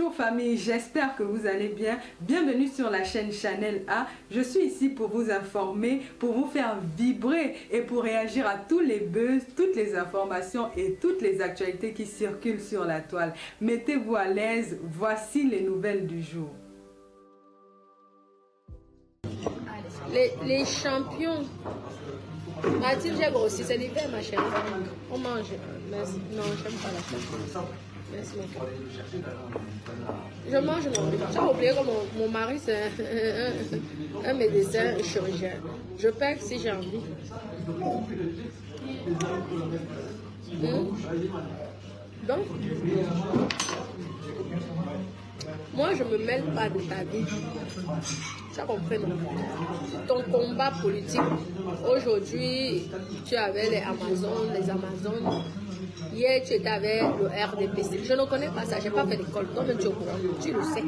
Bonjour famille, j'espère que vous allez bien. Bienvenue sur la chaîne Channel A. Je suis ici pour vous informer, pour vous faire vibrer et pour réagir à tous les buzz, toutes les informations et toutes les actualités qui circulent sur la toile. Mettez-vous à l'aise, voici les nouvelles du jour. Les champions. Mathilde, j'ai grossi, c'est l'hiver ma chérie. On mange. Merci. Non, j'aime pas la chaîne. Merci mon cœur. Je mange non. Tu as oublié que mon mari c'est un médecin chirurgien. Je paye si j'ai envie. Donc, moi je me mêle pas de ta vie. Tu as compris, non? Ton combat politique. Aujourd'hui, tu avais les Amazones. Hier, tu étais avec le RDPC. Je ne connais pas ça, je n'ai pas fait d'école. Toi-même, tu es au courant, tu le sais.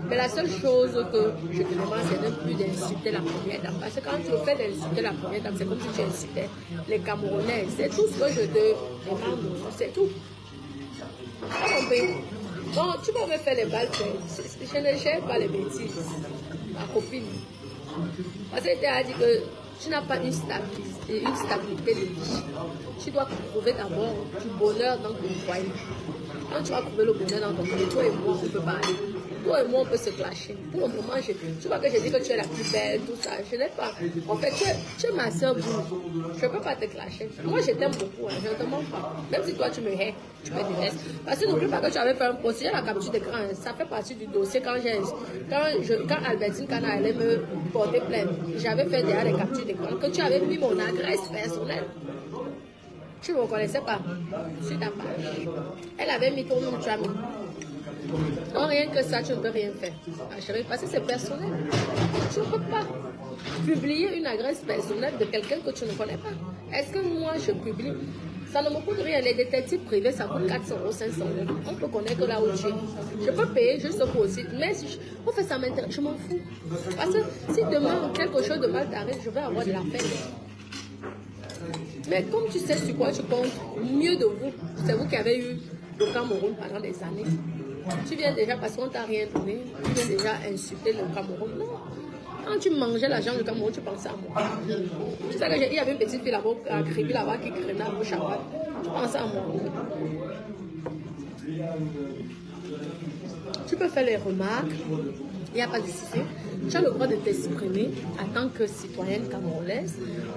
Mais la seule chose que je te demande, c'est de ne plus d'insulter la première dame. Parce que quand tu fais d'insulter la première dame, c'est comme si tu insultais les Camerounais. C'est tout ce que je te demande, c'est tout. Tu as compris? Donc, tu vas me faire les balles, je ne gère pas les bêtises. Ma copine. Parce qu'elle t'a dit que tu n'as pas une stabilité de vie. Tu dois trouver d'abord du bonheur dans ton foyer. Quand tu vas trouver le bonheur dans ton foyer, toi et moi, on peut parler. Toi et moi, on peut se clasher. Pour le moment, tu vois que j'ai dit que tu es la plus belle, tout ça. Je n'ai pas. En fait, tu es ma soeur boue. Je ne peux pas te clasher. Moi, je t'aime beaucoup. Hein. Je ne te mens pas. Même si toi, tu me hais, tu me détestes. Parce que n'oublie pas que tu avais fait un post. J'ai la capture d'écran. Ça fait partie du dossier. Quand Albertine Kana allait me porter plainte, j'avais fait déjà les captures d'écran. Que tu avais mis mon adresse personnelle. Tu ne me reconnaissais pas sur ta page. Elle avait mis ton nom, tu as mis. Non, rien que ça, tu ne peux rien faire. Ma chérie, parce que c'est personnel. Tu ne peux pas publier une adresse personnelle de quelqu'un que tu ne connais pas. Est-ce que moi, je publie? Ça ne me coûte rien. Les détectives privés, ça coûte 400 €, 500 €. On peut connaître là où tu es. Je peux payer juste pour aussi. Mais si on fait ça m'intéresse, je m'en fous. Parce que si demain, quelque chose de mal t'arrive, je vais avoir de la peine. Mais comme tu sais sur quoi tu comptes, mieux de vous, c'est vous qui avez eu le Cameroun pendant des années. Tu viens déjà parce qu'on t'a rien donné, tu viens déjà insulter le Cameroun. Non. Quand tu mangeais l'argent du Cameroun, tu pensais à moi. Tu sais qu'il y avait une petite fille là-bas, à Kribi là-bas, qui traînait à bouche à bouche. Tu pensais à moi. Tu peux faire les remarques, il n'y a pas de souci. Tu as le droit de t'exprimer en tant que citoyenne camerounaise,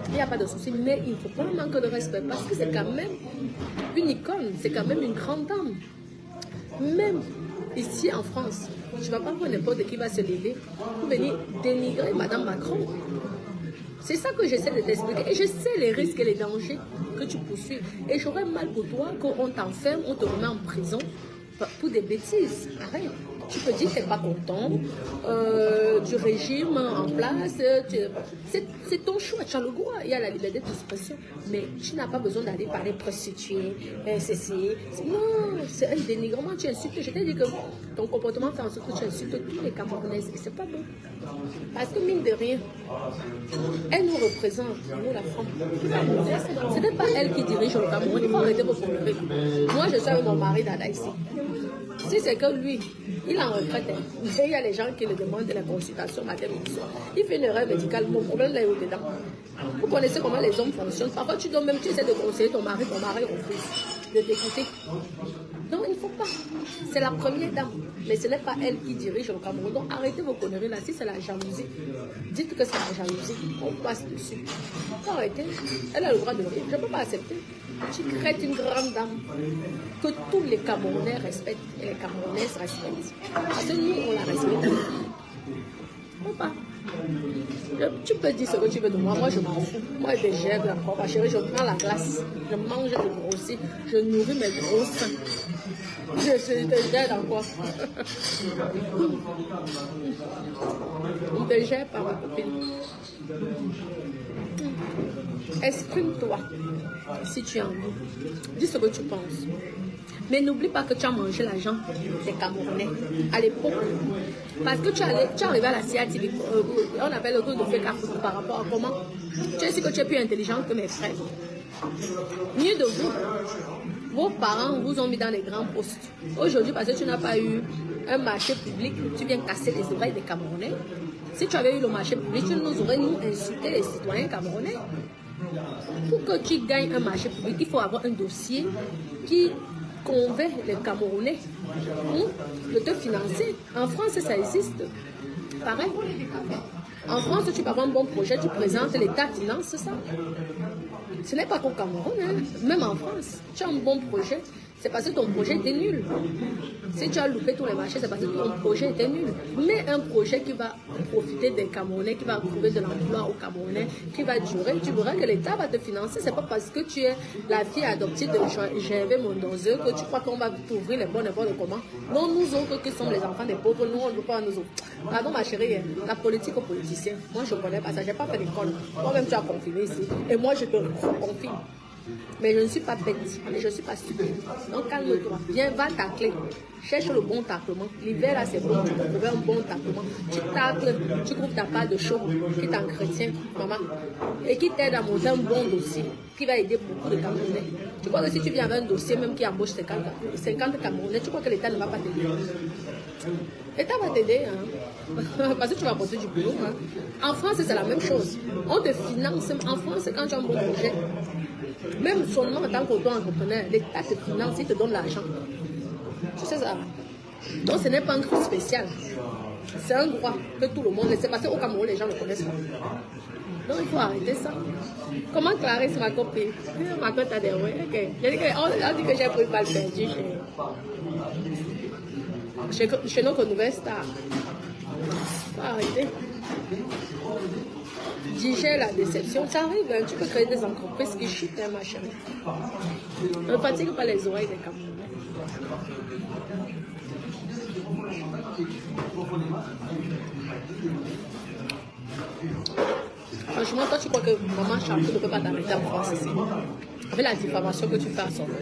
il n'y a pas de souci, mais il ne faut pas manquer de respect parce que c'est quand même une icône, c'est quand même une grande dame. Même ici en France, tu ne vas pas voir n'importe qui va se lever pour venir dénigrer Madame Macron. C'est ça que j'essaie de t'expliquer. Et je sais les risques et les dangers que tu poursuis. Et j'aurais mal pour toi qu'on t'enferme, on te remet en prison pour des bêtises. Arrête. Tu peux dire que tu n'es pas content du régime en place. C'est ton choix, tu as le droit. Il y a la liberté d'expression. Mais tu n'as pas besoin d'aller parler prostituée, ceci. Non, c'est un dénigrement. Tu insultes. Je t'ai dit que ton comportement fait en sorte que tu insultes tous les Camerounaises. Et c'est pas bon. Parce que mine de rien, elle nous représente, nous la femme camerounaise. Ce n'est pas elle qui dirige le Cameroun. Il faut arrêter vos conneries. Moi, je suis avec mon mari Dada ici. Si c'est que lui, il en retraite, mais il y a les gens qui le demandent de la consultation matin et soir. Il fait une erreur médicale, mon problème là est au-dedans. Vous connaissez comment les hommes fonctionnent. Parfois, tu dois même, tu essaies de conseiller ton mari refuse de t'écouter. Non, il ne faut pas. C'est la première dame, mais ce n'est pas elle qui dirige le Cameroun. Donc arrêtez vos conneries là. Si c'est la jalousie, dites que c'est la jalousie. On passe dessus. Faut arrêter. Elle a le droit de rire. Je ne peux pas accepter. Tu crées une grande dame que tous les Camerounais respectent et les Camerounaises respectent. Parce que nous, on la respecte. Faut pas. Tu peux dire ce que tu veux de moi, moi je m'en fous. Moi je gère encore, ma chérie, je prends la glace, je mange, je grossis, je nourris mes gros seins. Je te gère encore. On te gère par ma copine. Exprime-toi si tu en veux. Dis ce que tu penses. Mais n'oublie pas que tu as mangé l'argent des Camerounais à l'époque. Parce que tu es arrivé à la CIATV, on appelle le groupe de FECAF par rapport à comment. Tu sais que tu es plus intelligente que mes frères. Mieux de vous. Vos parents vous ont mis dans les grands postes. Aujourd'hui, parce que tu n'as pas eu un marché public, tu viens casser les oreilles des Camerounais. Si tu avais eu le marché public, tu nous aurais insulté les citoyens camerounais. Pour que tu gagnes un marché public, il faut avoir un dossier qui convainc les Camerounais de te financer. En France, ça existe. Pareil. En France, tu peux avoir un bon projet, tu présentes, l'État finance ça. Ce n'est pas qu'au Cameroun, hein. Même en France, tu as un bon projet, c'est parce que ton projet était nul. Si tu as loupé tous les marchés, c'est parce que ton projet était nul. Mais un projet qui va profiter des Camerounais, qui va trouver de l'emploi aux Camerounais, qui va durer, tu verras que l'État va te financer. C'est pas parce que tu es la fille adoptive de Gervais Mondonzeux que tu crois qu'on va t'ouvrir les bonnes n'importe comment. Non, nous autres qui sommes les enfants des pauvres, nous on ne veut pas nous autres. Pardon ma chérie, la politique aux politiciens, moi je ne connais pas ça, je n'ai pas fait l'école. Toi-même tu as confirmé ici. Et moi je te confirme. Mais je ne suis pas bête, mais je ne suis pas stupide. Donc calme-toi, viens, va tacler. Cherche le bon taclement. L'hiver là c'est bon, tu peux trouver un bon taclement. Tu tacles, tu trouves ta part de chaud qui t'entretient, maman. Et qui t'aide à monter un bon dossier, qui va aider beaucoup de Camerounais. Tu crois que si tu viens avec un dossier même qui embauche 50 Camerounais, tu crois que l'État ne va pas t'aider? L'État va t'aider, hein? Parce que tu vas apporter du boulot. Hein? En France, c'est la même chose. On te finance. En France, quand tu as un bon projet, même seulement en tant qu'auto-entrepreneur, l'État te finance, il te donne l'argent. Tu sais ça? Donc ce n'est pas un truc spécial. C'est un droit que tout le monde le sait. Parce qu'au Cameroun, les gens ne connaissent pas. Donc il faut arrêter ça. Comment Clarisse, ma copine? Ma copine t'a dit, oui, ok. On dit que j'ai pris pas le perdu chez notre nouvelle star. Il faut arrêter. Digère la déception. Ça arrive, hein, tu peux créer des entreprises qui chutent, hein, ma chérie. Ne fatigue pas les oreilles des Camerounais. Franchement, toi, tu crois que maman Charles ne peut pas t'arrêter en France ici? Avec la diffamation que tu fais à son nom.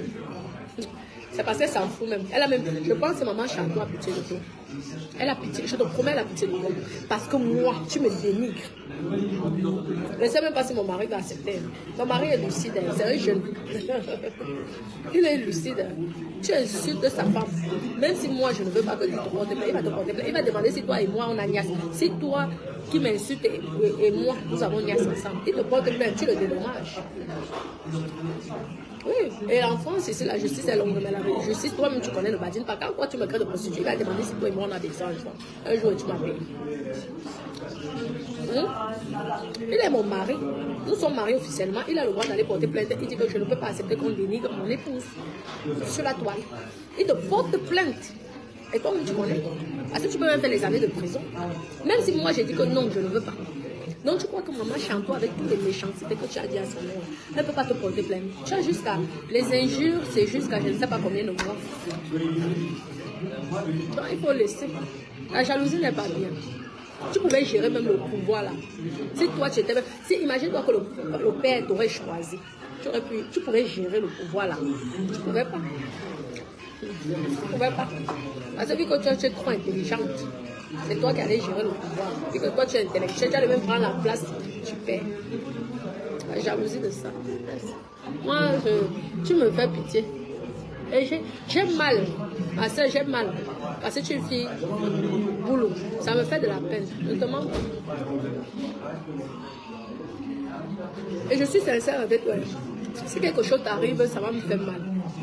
C'est parce qu'elle s'en fout même. Elle a même. Je pense que maman Charles a pitié de toi. Elle a pitié. Je te promets, elle a pitié de toi. Parce que moi, tu me dénigres. Je ne sais même pas si mon mari va accepter. Mon mari est lucide. C'est un jeune. Il est lucide. Tu insultes sa femme. Même si moi, je ne veux pas que tu te portes plainte, il va te porter plainte. Il va demander si toi et moi, on a niasse. Si toi qui m'insultes et moi, nous avons niasse ensemble. Il te porte plainte, tu le dédommages. Oui, et en France, ici, la justice est longue, mais la justice, toi-même, tu connais le badine. Par contre, quand tu me crées de prostituée, il va demander si toi et moi, on a des anges. Un jour, tu m'appelles. Il est mon mari. Nous sommes mariés officiellement. Il a le droit d'aller porter plainte. Il dit que je ne peux pas accepter qu'on dénigre mon épouse sur la toile. Il te porte plainte. Et toi, tu connais. Parce que tu peux même faire les années de prison. Même si moi, j'ai dit que non, je ne veux pas. Donc, tu crois que maman chante avec toutes les méchancetés que tu as dit à son nom, elle ne peut pas te porter plainte. Tu as jusqu'à. Les injures, c'est jusqu'à je ne sais pas combien de mois. Donc, il faut laisser. La jalousie n'est pas bien. Tu pouvais gérer même le pouvoir là. Si toi, tu étais. Si imagine-toi que le père t'aurait choisi. Tu pourrais gérer le pouvoir là. Tu ne pouvais pas. Tu ne pouvais pas. Parce que vu que tu es trop intelligente. C'est toi qui allais gérer le pouvoir. Et que toi, tu es intellectuel, tu allais même prendre la place, tu perds. La jalousie de ça. Moi, tu me fais pitié. Et j'ai mal. Ma soeur, j'ai mal. Parce que tu es une fille boulot. Ça me fait de la peine. Je te demande. Et je suis sincère avec toi. Si quelque chose t'arrive, ça va me faire mal.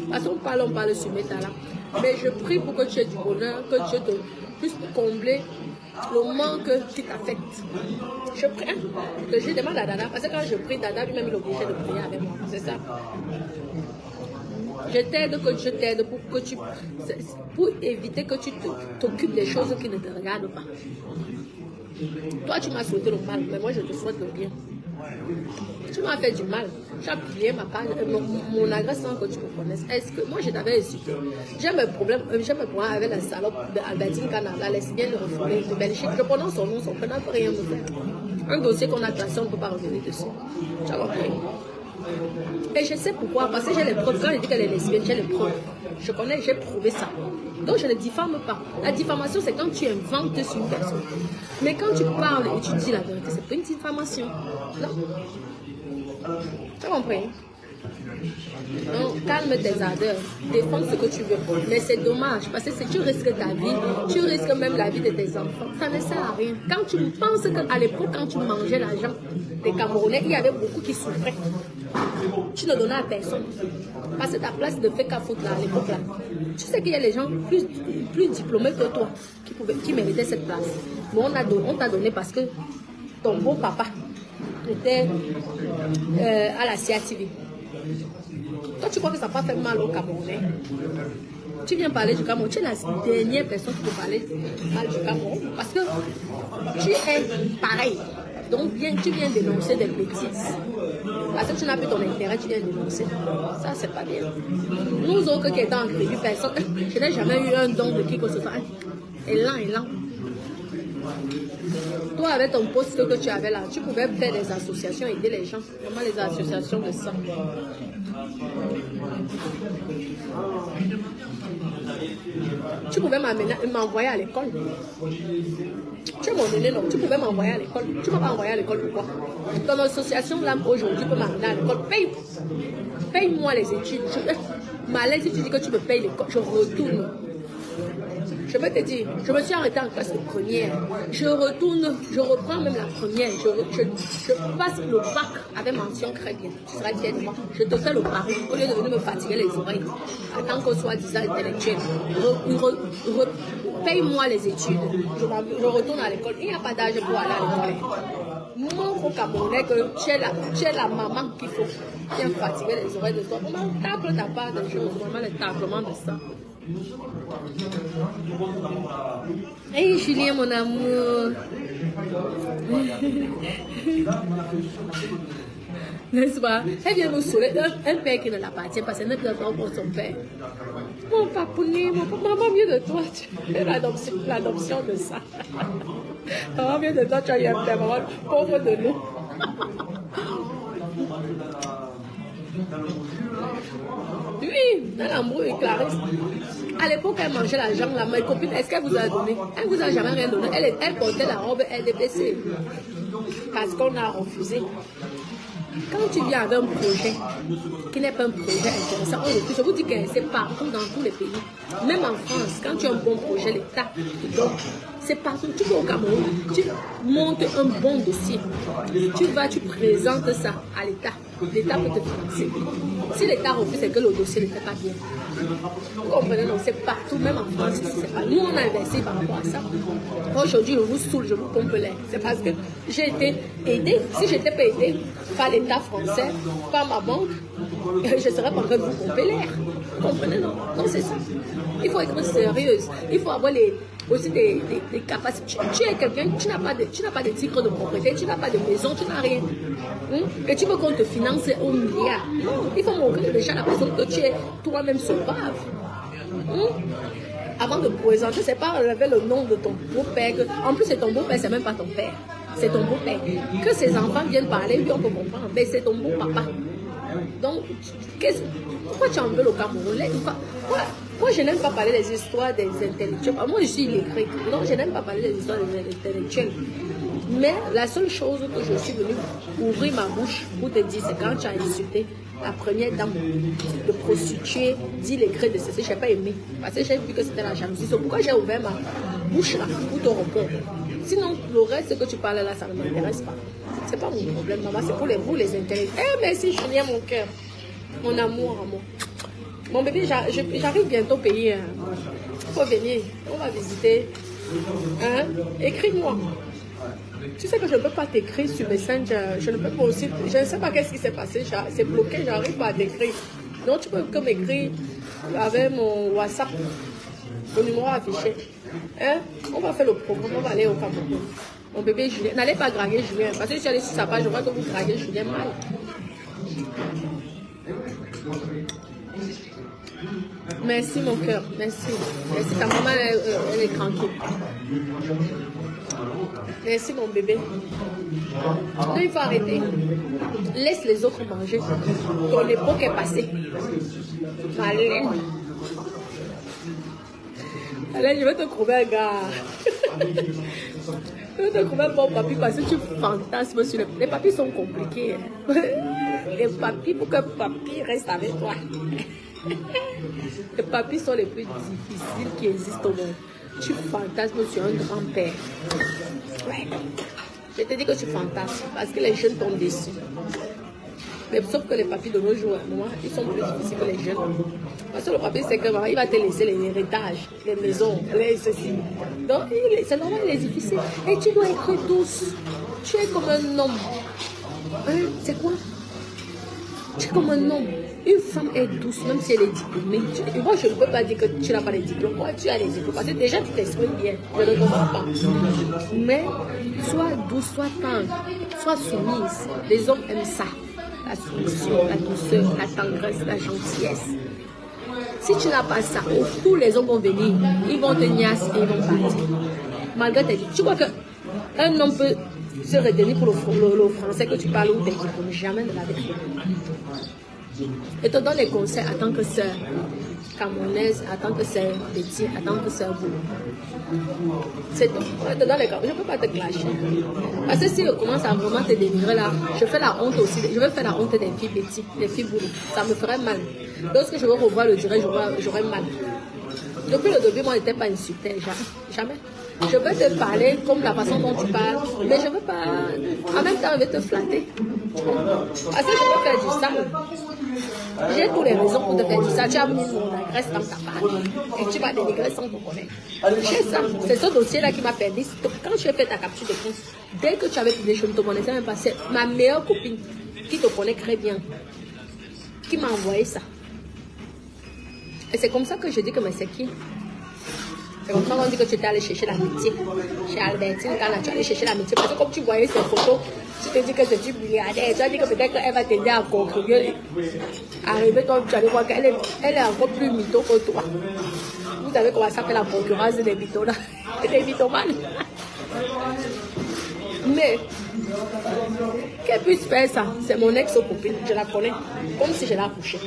Parce qu'on parle sur mes talents. Mais je prie pour que tu aies du bonheur, que Dieu te puisse combler le manque qui t'affecte. Je prie. Je demande à Dada, parce que quand je prie, Dada lui-même il est obligé de prier avec moi. C'est ça. Je t'aide, que je t'aide pour éviter que tu t'occupes des choses qui ne te regardent pas. Toi, tu m'as souhaité le mal, mais moi, je te souhaite le bien. Tu m'as fait du mal. Tu as plié ma page, mon adresse sans que tu me connaisses. Est-ce que moi, je t'avais insulté? J'ai mes problèmes avec la salope d'Albertine Canard, la lesbienne de Belgique. Je prononce son nom, son prénom, ne peut rien me faire. Un dossier qu'on a classé, on ne peut pas revenir dessus. Tu as compris? Et je sais pourquoi, parce que j'ai les preuves. Quand elle dit qu'elle est lesbienne, j'ai les preuves. Je connais, j'ai prouvé ça. Donc je ne diffame pas. La diffamation, c'est quand tu inventes sur une personne. Mais quand tu parles et tu dis la vérité, c'est pas une diffamation. Non. Tu as compris? Donc, calme tes ardeurs, défends ce que tu veux. Mais c'est dommage parce que si tu risques ta vie, tu risques même la vie de tes enfants. Ça ne sert à rien. Quand tu penses qu'à l'époque, quand tu mangeais l'argent des Camerounais, il y avait beaucoup qui souffraient. Tu ne donnais à personne. Parce que ta place de fait qu'à foutre là, à l'époque là. Tu sais qu'il y a les gens plus diplômés que toi qui méritaient cette place. Mais on t'a donné parce que ton beau papa était à la CATV. Toi, tu crois que ça n'a pas fait mal au Camerounais? Tu viens parler du Cameroun. Tu es la dernière personne qui peut parler mal du Cameroun. Parce que tu es pareil. Donc, tu viens dénoncer des bêtises. Parce que tu n'as plus ton intérêt, tu viens dénoncer. Ça, c'est pas bien. Nous autres qui étions en crédit, personne. Je n'ai jamais eu un don de qui que ce soit. Élan. Toi, avec ton poste que tu avais là, tu pouvais faire des associations, aider les gens. Comment les associations de sang? Tu pouvais m'envoyer à l'école. Tu es mon aîné, non? Tu pouvais m'envoyer à l'école. Tu ne m'as pas envoyé à l'école pourquoi? Ton association là aujourd'hui peut m'amener à l'école. Paye-moi les études. Malin, si tu dis que tu me payes l'école, je retourne. Je peux te dire, je me suis arrêtée en classe de première. Je retourne, je reprends même la première. Je passe le bac avec mention très bien. Tu seras fier de moi. Je te fais le pari au lieu de venir me fatiguer les oreilles. En tant que soi-disant intellectuel. Paye-moi les études. Je retourne à l'école. Il n'y a pas d'âge pour aller à l'école. Montre au Camerounais que tu es la maman qu'il faut. Viens fatiguer les oreilles de toi. Maman, tape ta part de choses. Maman, le tapement de ça. Hey Julien, mon amour. N'est-ce pas? Elle vient nous sauver un père qui ne l'appartient pas. C'est notre enfant pour son père. Mon papounet, maman vient de toi. Tu fais l'adoption de ça. Maman vient de toi, tu as eu un père. Maman, pauvre de nous. Oui, dans l'amour et Clarisse. À l'époque, elle mangeait l'argent, ma copine, est-ce qu'elle vous a donné? Elle vous a jamais rien donné. Elle portait la robe LDPC. Parce qu'on a refusé. Quand tu viens avec un projet qui n'est pas un projet intéressant, on refuse. Je vous dis que c'est partout dans tous les pays. Même en France, quand tu as un bon projet, l'État te donne. C'est partout. Tu vas au Cameroun, tu montes un bon dossier. Tu présentes ça à l'État. L'État peut te financer. Si l'État refuse, c'est que le dossier ne fait pas bien. Vous comprenez, donc c'est partout, même en France, c'est pas. Nous, on a investi par rapport à ça. Aujourd'hui, je vous saoule, je vous pompe l'air. C'est parce que j'ai été aidée. Si je n'étais pas aidée par l'État français, par ma banque, je serais pas en train de vous pomper l'air. Vous comprenez, non? Non, c'est ça. Il faut être sérieuse. Il faut avoir aussi des capacités. Tu es quelqu'un, tu n'as pas de titre de propriété, tu n'as pas de maison, tu n'as rien. Et tu veux qu'on te finance au milliard. Non, il faut montrer déjà à la personne que tu es toi-même sauvage. Avant de présenter, c'est pas enlever le nom de ton beau-père. En plus, c'est ton beau-père, c'est même pas ton père. C'est ton beau-père. Que ses enfants viennent parler, lui, on peut comprendre. Mais c'est ton beau-papa. Donc, pourquoi tu en veux le Cameroun? Moi, je n'aime pas parler des histoires des intellectuels. Moi, je suis illettrée. Donc, je n'aime pas parler des histoires des intellectuels. Mais la seule chose que je suis venue ouvrir ma bouche pour te dire, c'est quand tu as insulté la première dame de prostituée, dit les grès de ceci, je n'ai pas aimé. Parce que j'ai vu que c'était la jalousie. C'est pourquoi j'ai ouvert ma bouche là pour te répondre. Sinon, le reste que tu parles là, ça ne m'intéresse pas. C'est pas mon problème, maman, c'est pour vous, les intellectuels. Eh, merci, Julien, mon cœur. Mon amour. Mon bébé, j'arrive bientôt au pays. Il faut venir. On va visiter. Hein? Écris-moi. Tu sais que je ne peux pas t'écrire sur Messenger. Je ne peux pas aussi. Je ne sais pas qu'est-ce qui s'est passé. C'est bloqué, j'arrive pas à t'écrire. Donc tu peux que m'écrire avec mon WhatsApp. Le numéro affiché. Hein? On va faire le programme, on va aller au Cameroun. Mon bébé Julien. N'allez pas draguer Julien. Parce que si tu allez sur sa page, je vois que vous draguez Julien mal. Merci mon cœur. Merci. Merci. Ta maman, elle est tranquille. Merci mon bébé. Non, il faut arrêter. Laisse les autres manger. Ton époque est passée. Malène. Allez, je vais te trouver un gars. Je vais te trouver un bon papy parce que tu fantasmes sur les papys sont compliqués. Les papis, pour que papy reste avec toi. Les papis sont les plus difficiles qui existent au monde. Tu fantasmes sur un grand-père. Ouais. Je te dis que tu fantasmes parce que les jeunes tombent dessus. Mais sauf que les papis de nos jours, moi, ils sont plus difficiles que les jeunes. Parce que le papi, c'est que il va te laisser l'héritage, les maisons, les ceci. Donc, c'est normal, il est difficile. Et tu dois être douce. Tu es comme un homme. Hein? C'est quoi? Tu es comme un homme. Une femme est douce, même si elle est diplômée. Moi, je ne peux pas dire que tu n'as pas les diplômes. Moi, tu as les diplômes. Parce que déjà, tu t'exprimes bien. Je ne comprends pas. Mais, sois douce, sois tendre, sois soumise. Les hommes aiment ça. La soumission, la douceur, la tendresse, la gentillesse. Si tu n'as pas ça, tous les hommes vont venir, ils vont te niasse et ils vont partir. Malgré tes diplômes. Tu crois qu'un homme peut se retenir pour le français que tu parles ou tes diplômes? Jamais de la vie. Je te donne des conseils en tant que sœur camerounaise, en tant que sœur Betty, en tant que sœur Boulou. C'est tout. Je te donne les conseils. Je ne peux pas te clasher. Parce que si je commence à vraiment te dénigrer là, je fais la honte aussi. Je vais faire la honte des filles Betty, des filles Boulou. Ça me ferait mal. Lorsque je vais revoir le direct, j'aurai mal. Depuis le début, moi, je n'étais pas insultée. Jamais. Je vais te parler comme la façon dont tu parles, mais je ne veux pas. En même temps, je vais te flatter. Parce que je veux faire du sale. J'ai toutes les raisons pour te faire du sale. Tu as mis mon adresse dans ta part et tu vas dénigrer sans te connaître. J'ai ça. C'est ce dossier-là qui m'a perdu. Quand tu as fait ta capture de compte, dès que tu avais publié, je ne te connaissais même pas. C'est ma meilleure copine qui te connaît très bien qui m'a envoyé ça. Et c'est comme ça que je dis que mais c'est qui? C'est comme ça qu'on dit que tu étais allé chercher l'amitié. Chez Albertine, quand tu es allé chercher l'amitié, parce que comme tu voyais ces photos, tu te dis que c'est une milliardaire. Tu as dit que peut-être qu'elle va t'aider à contribuer. Arriver quand tu allais voir qu'elle est encore plus mytho que toi. Vous savez comment ça fait la concurrence des mythos là, des mythomanes. Mais qu'elle puisse faire ça, c'est mon ex-copine, je la connais, comme si je l'ai accouchée.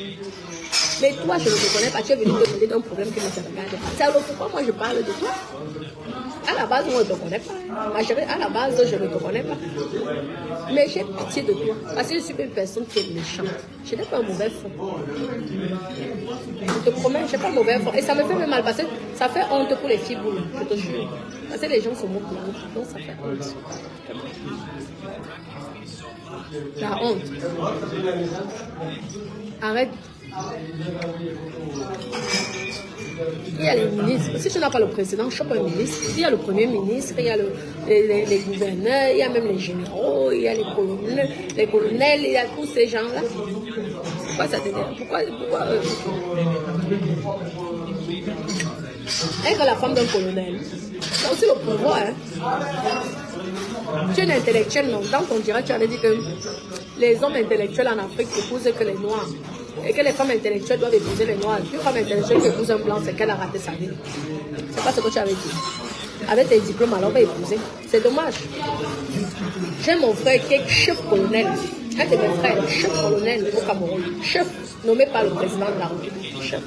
Mais toi, je ne te connais pas, tu es venu te parler d'un problème qui ne te regarde pas. C'est alors pourquoi moi je parle de toi. À la base, moi je ne te connais pas. Ma chérie, à la base, je ne te connais pas. Mais j'ai pitié de toi. Parce que je suis une personne qui est méchante. Je n'ai pas un mauvais fond. Je te promets, je n'ai pas un mauvais fond. Et ça me fait même mal parce que ça fait honte pour les filles boules, je te jure. Parce que les gens se moquent de nous. Donc ça fait honte. La honte. Arrête. Il y a les ministres. Si tu n'as pas le président, chope un ministre. Il y a le premier ministre, il y a les gouverneurs, il y a même les généraux, il y a les colonels, il y a tous ces gens-là. Pourquoi ça t'énerve? Pourquoi est-ce que la femme d'un colonel, c'est aussi le pouvoir. Hein? Tu es un intellectuel, non? Dans ton direct, tu avais dit que les hommes intellectuels en Afrique épousent que les noirs. Et que les femmes intellectuelles doivent épouser les noirs. Une femme intellectuelle qui épouse un blanc, c'est qu'elle a raté sa vie. C'est pas ce que tu avais dit. Avec tes diplômes, alors on va épouser. C'est dommage. J'ai mon frère qui est chef colonel. Un de mes frères, chef colonel au Cameroun. Chef nommé par le président de la République. Chef.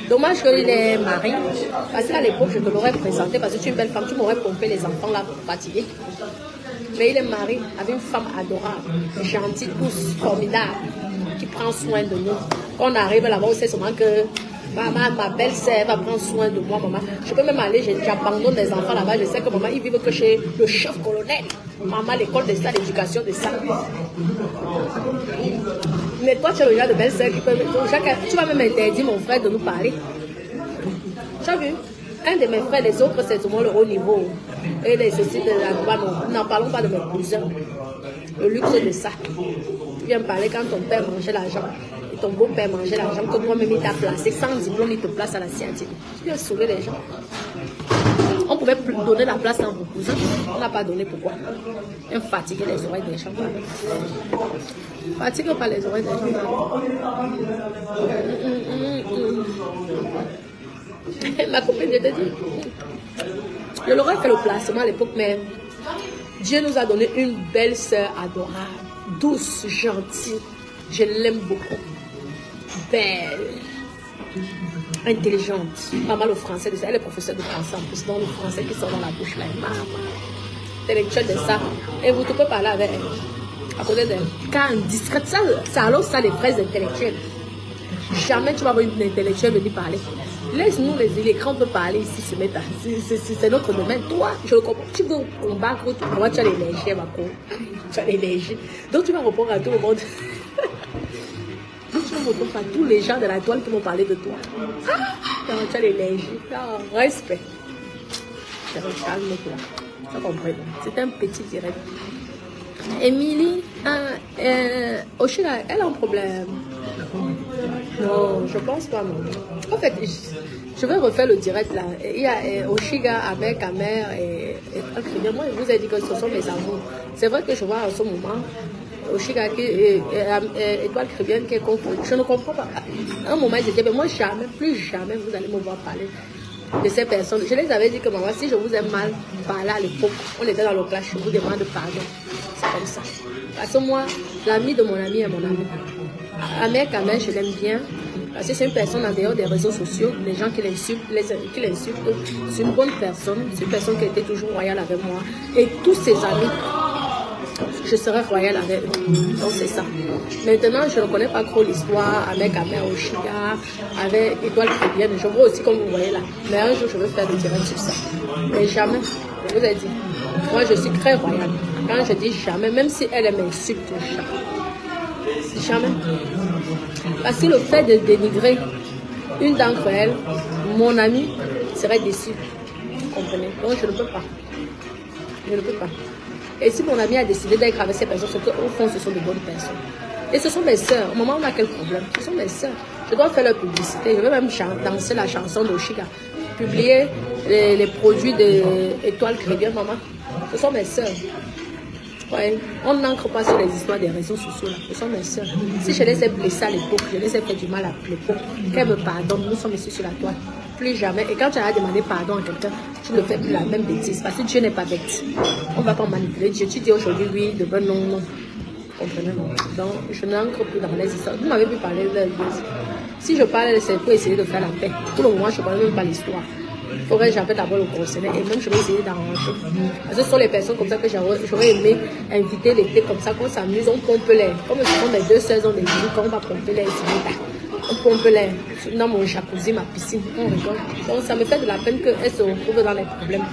Dommage qu'il est marié. Parce qu'à l'époque, je te l'aurais présenté parce que tu es une belle femme. Tu m'aurais pompé les enfants là pour fatiguer. Mais il est marié avec une femme adorable, gentille, douce, formidable, qui prend soin de nous. Quand on arrive là-bas, on sait seulement que maman, ma belle-sœur va prendre soin de moi, maman. Je peux même aller, j'abandonne des enfants là-bas. Je sais que maman, ils vivent que chez le chef colonel. Maman, l'école de ça, l'éducation de ça. Mais toi, tu es le genre de belle-sœur qui peut... Tu vas même interdire mon frère de nous parler. Tu as vu? Un de mes frères, les autres, c'est souvent le haut niveau. Et les ceci de la douane, nous n'en parlons pas de mes cousins. Le luxe de ça. Tu viens me parler quand ton père mangeait l'argent. Et ton beau-père mangeait l'argent que toi-même il t'a placé. Sans diplôme, il te place à la scientifique. Tu viens sauver les gens. On pouvait donner la place à vos cousins. On n'a pas donné pourquoi. On fatiguait les oreilles des gens. Fatigue pas les oreilles des gens. Ma copine, je te dis, je l'aurais fait le placement à l'époque, mais Dieu nous a donné une belle sœur adorable, douce, gentille. Je l'aime beaucoup. Belle, intelligente. Maman, le français, elle est professeure de français en plus, donc le français qui sort dans la bouche là, maman. Intellectuelle de ça. Et vous ne pouvez parler avec elle. à côté d'un cas indiscret. Ça, alors ça, les vrais intellectuels. Jamais tu vas voir une intellectuelle venir parler. Laisse-nous les grands peut parler ici, c'est notre domaine. Toi, je le comprends. Tu veux combattre, moi tu as l'énergie, ma co. Tu as l'énergie. Donc tu vas répondre à tout le monde. Donc tu vas répondre à tous les gens de la toile qui vont parler de toi. Tu as l'énergie. Respect. Calme-toi. Tu comprends. C'est un petit direct. Émilie, Oshira, elle a un problème. Non, je pense pas, non. En fait, je vais refaire le direct là. Il y a Oshiga, Amer, Kamer et moi, je vous ai dit que ce sont mes amours. C'est vrai que je vois en ce moment Oshiga qui Étoile Chrétienne qui est confondue. Je ne comprends pas. À un moment, ils étaient, mais moi, jamais, plus jamais, vous allez me voir parler de ces personnes. Je les avais dit que maman, si je vous ai mal parlé à l'époque, on était dans le clash, je vous demande pardon. C'est comme ça. Parce que moi, l'ami de mon ami est mon ami. Amer Kamer, je l'aime bien. Parce que c'est une personne en dehors des réseaux sociaux. Les gens qui l'insultent, c'est une bonne personne. C'est une personne qui était toujours royale avec moi. Et tous ses amis, je serai royale avec eux. Donc c'est ça. Maintenant, je ne connais pas trop l'histoire avec Amer Oshiga, avec Étoile Chrétienne. Je vois aussi comme vous voyez là. Mais un jour, je vais faire des directs sur ça. Mais jamais, je vous ai dit. Moi, je suis très royale. Quand je dis jamais, même si elle m'insulte, jamais. Parce que le fait de dénigrer une d'entre elles, mon amie, serait déçue. Vous comprenez? Donc, je ne peux pas. Je ne peux pas. Et si mon ami a décidé d'être avec ces personnes, c'est qu'au fond, ce sont de bonnes personnes. Et ce sont mes sœurs. Au moment où on a quel problème? Ce sont mes sœurs. Je dois faire leur publicité. Je vais même danser la chanson d'Oshiga. Publier les produits d'Étoile Chrétienne, maman. Ce sont mes sœurs. Ouais. On n'ancre pas sur les histoires des réseaux sociaux. Là. Ce sont mes sœurs. Si je les ai blessées à l'époque, je les ai fait du mal à l'époque, qu'elles me pardonnent, nous sommes ici sur la toile. Plus jamais. Et quand tu as demandé pardon à quelqu'un, tu ne fais plus la même bêtise. Parce que Dieu n'est pas bête. On ne va pas manipuler Dieu. Tu dis aujourd'hui oui, demain non, non. Comprenez, non. Donc, je n'ancre plus dans les histoires. Vous m'avez pu parler de si je parle, c'est pour essayer de faire la paix. Pour le moment, je ne parle même pas l'histoire. Il faudrait que j'appelle d'abord le conseiller et même je vais essayer d'arranger. Parce que ce sont les personnes comme ça que j'aurais aimé inviter l'été comme ça, qu'on s'amuse, on pompe l'air. Comme ce sont mes deux sœurs ont des vies, quand on va pomper l'air, on pompe l'air dans mon jacuzzi, ma piscine, on rigole. Donc ça me fait de la peine qu'elles se retrouvent dans les problèmes.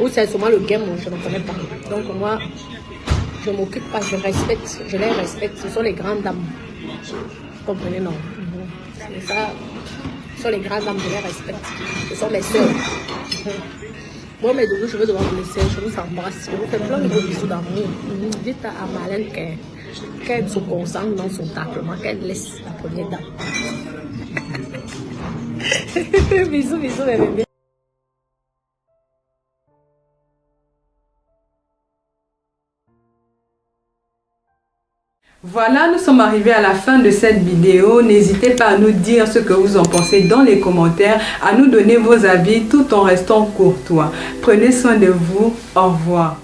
Ou c'est sûrement le game, je ne connais pas. Donc moi, je ne m'occupe pas, je respecte, je les respecte. Ce sont les grandes dames. Vous comprenez, non? C'est ça. Ce sont les grandes dames, je les respecte. Ce sont mes soeurs. Bon, mes doudous, je vais devoir vous laisser. Je vous embrasse. Je vous fais plein de gros bisous d'amour. Dites à Marlène qu'elle se concentre dans son taclement, qu'elle laisse la première dame. Bisous, bisous, mes bébés. Voilà, nous sommes arrivés à la fin de cette vidéo. N'hésitez pas à nous dire ce que vous en pensez dans les commentaires, à nous donner vos avis tout en restant courtois. Prenez soin de vous. Au revoir.